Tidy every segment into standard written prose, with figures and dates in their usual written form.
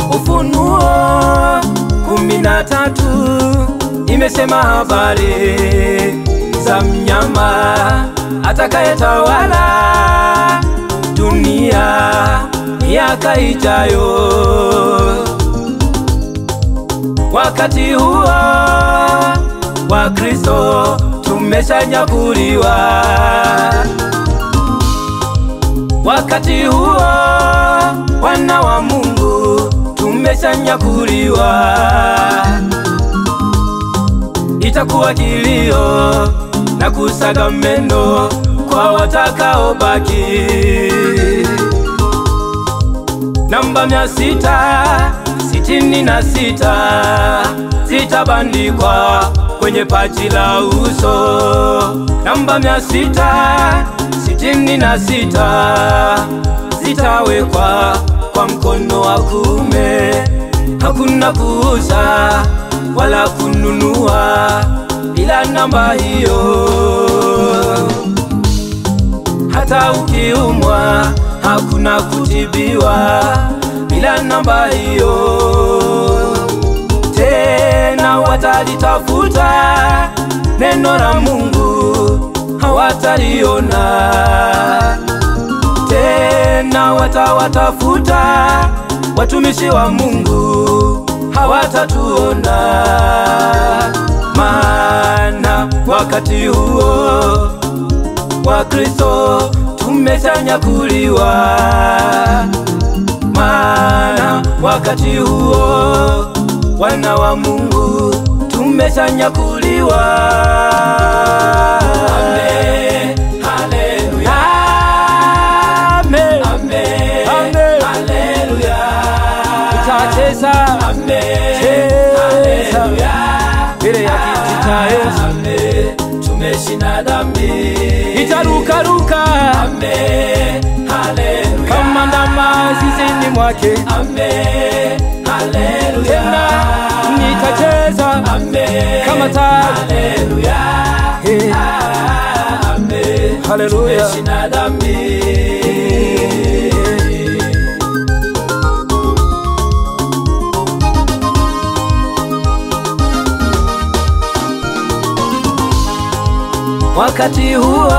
Ufunuo 13 imesema habari za mnyama atakayetawala dunia miaka ijayo. Wakati huo wa Kristo tumeshanyakuliwa. Wakati huo wana wa Mungu tumeshanyakuliwa. Itakuwa kilio na kusaga meno kwa watakaobaki. Namba 666 zitabandikwa kwenye paji la uso. Namba 666 zitawekwa kwa mkono wa kuume. Hakuna kuuza wala kununua bila namba hiyo. Hata ukiumwa hakuna kutibiwa bila namba hiyo. Tena watalitafuta neno la Mungu hawataliona. Tena watawatafuta watumishi wa Mungu hawatatuona. Maana wakati huo wa Kristo tumeshanyakuliwa. Maana wakati huo wana wa Mungu tumeshanyakuliwa. Amen, haleluya. Amen, amen, amen, haleluya. Tutacheza amen, haleluya. Mbele ya kiti cha Yesu amen, tumeshinda dhambi. Itarukaruka amen, haleluya. Kama ndama zizini mwake amen, haleluya. Tena nitacheza amen, kama taa haleluya. Hey. Amen, haleluya. Tumeshinda dhambi. Wakati huo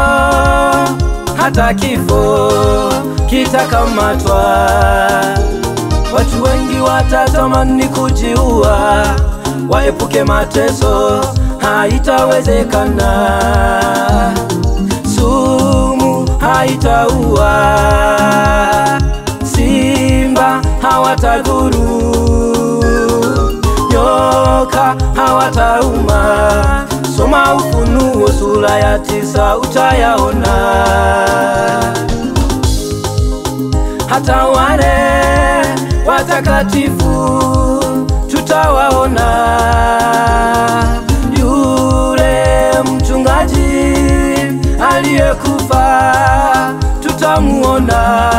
hata kifo kitakamatwa. Watu wengi watatamani kujiua, waepuke mateso, haitawezekana. Sumu haitaua, simba hawatadhuru, nyoka hawatauma. Soma Ufunuo sura ya 9 utayaona. Hata wale watakatifu tutawaona. Yule mchungaji aliyekufa tutamuona.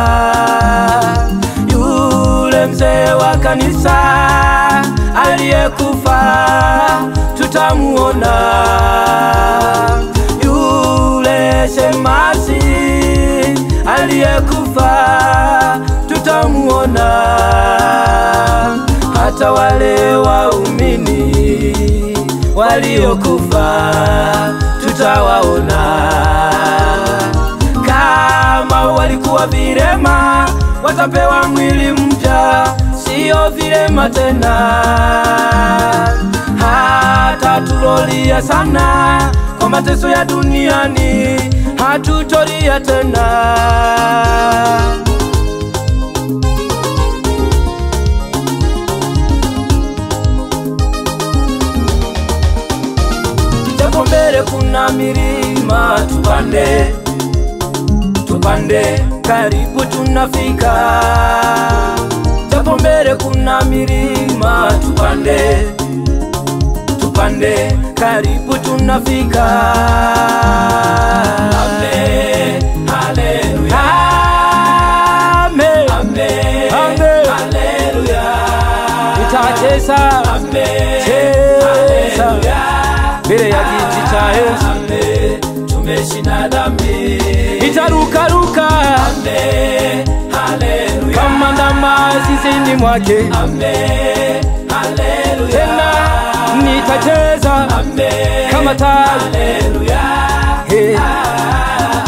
Yule mzee wa kanisa aliyekufa tutamuona. Yule shemasi aliyekufa tutamuona. Hata wale waumini waliokufa tutawaona. Kama walikuwa vilema watapewa mwili mpya, sio vilema tena. Hata tulolia sana kwa mateso ya duniani, hatutolia tena. Japo mbele kuna milima tupande, tupande, karibu tunafika. Japo mbele kuna milima tupande, tupande, karibu tunafika. Amen, haleluya. Amen, amen, amen, haleluya. Nitacheza, amen, cheza mbele ya kiti cha Yesu. Amen, tumeshinda dhambi. Nitarukaruka, amen, haleluya, kama ndama zizini mwake. Amen, haleluya. Tena nitacheza, amen, kama tai. Haleluya, hey.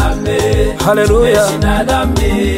Amen, haleluya. Tumeshinda dhambi.